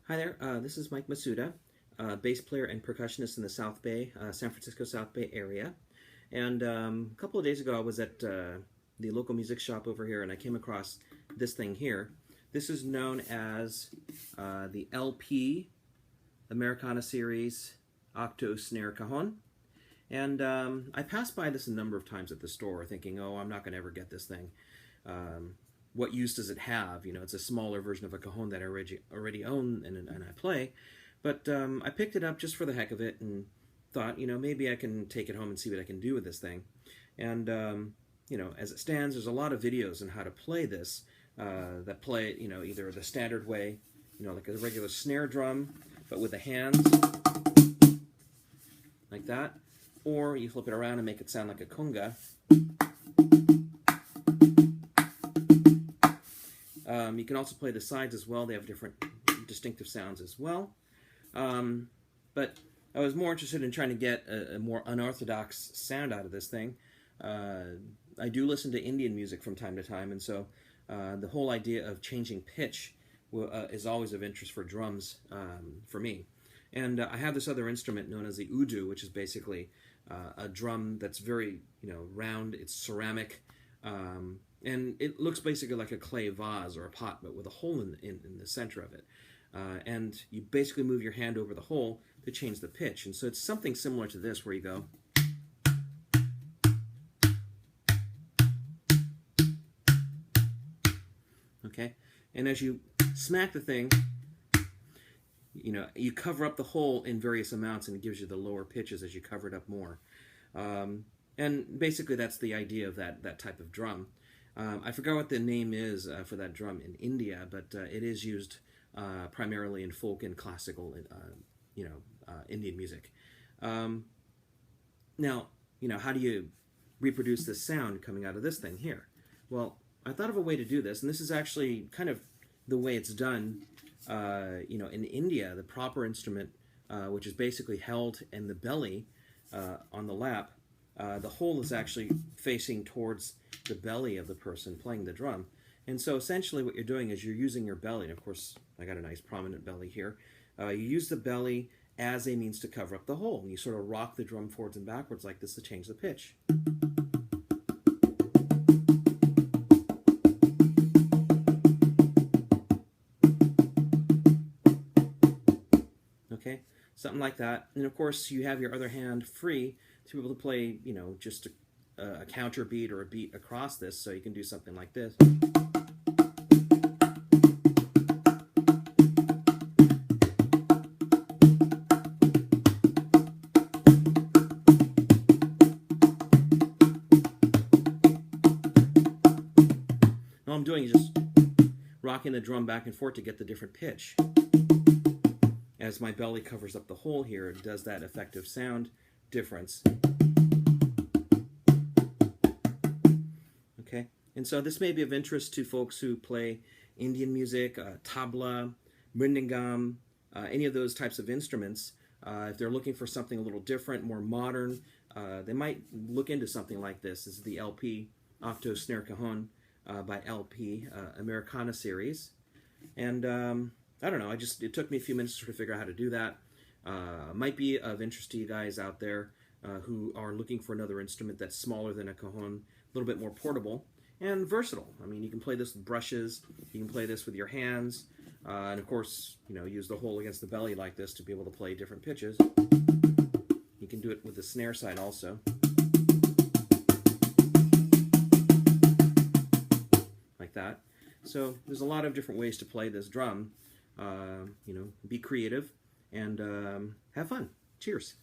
Hi there, this is Mike Masuda, bass player and percussionist in the South Bay, San Francisco South Bay area. And a couple of days ago I was at the local music shop over here and I came across this thing here. This is known as the LP Americana series Octo-Snare Cajon. And I passed by this a number of times at the store thinking, oh, I'm not going to ever get this thing. What use does it have? You know, it's a smaller version of a cajon that I already own and I play. But I picked it up just for the heck of it and thought, you know, maybe I can take it home and see what I can do with this thing. And, you know, as it stands, there's a lot of videos on how to play this that play, you know, either the standard way, you know, like a regular snare drum, but with the hands, like that. Or you flip it around and make it sound like a conga. You can also play the sides as well. They have different distinctive sounds as well. But I was more interested in trying to get a more unorthodox sound out of this thing. I do listen to Indian music from time to time, and so the whole idea of changing pitch is always of interest for drums for me. And I have this other instrument known as the udu, which is basically a drum that's very, you know, round. It's ceramic. And it looks basically like a clay vase or a pot, but with a hole in the center of it. And you basically move your hand over the hole to change the pitch. And so it's something similar to this, where you go. Okay? And as you smack the thing, you know, you cover up the hole in various amounts, and it gives you the lower pitches as you cover it up more. And basically that's the idea of that type of drum. I forgot what the name is for that drum in India, but it is used primarily in folk and classical, Indian music. Now, you know, how do you reproduce this sound coming out of this thing here? Well, I thought of a way to do this, and this is actually kind of the way it's done. You know, in India, the proper instrument, which is basically held in the belly on the lap, the hole is actually facing towards the belly of the person playing the drum. And so essentially what you're doing is you're using your belly, and of course I got a nice prominent belly here. You use the belly as a means to cover up the hole, and you sort of rock the drum forwards and backwards like this to change the pitch. Okay, something like that. And of course you have your other hand free to be able to play, you know, just a counter beat or a beat across this, so you can do something like this. All I'm doing is just rocking the drum back and forth to get the different pitch. As my belly covers up the hole here, it does that effective sound difference. Okay, and so this may be of interest to folks who play Indian music, tabla, mrindingam, any of those types of instruments. If they're looking for something a little different, more modern, they might look into something like this. This is the LP Octo-Snare Cajon by LP Americana series. And I don't know, it took me a few minutes to sort of figure out how to do that. Might be of interest to you guys out there who are looking for another instrument that's smaller than a cajon, a little bit more portable and versatile. I mean, you can play this with brushes, you can play this with your hands, and of course, you know, use the hole against the belly like this to be able to play different pitches. You can do it with the snare side also. Like that. So there's a lot of different ways to play this drum. You know, be creative and have fun. Cheers.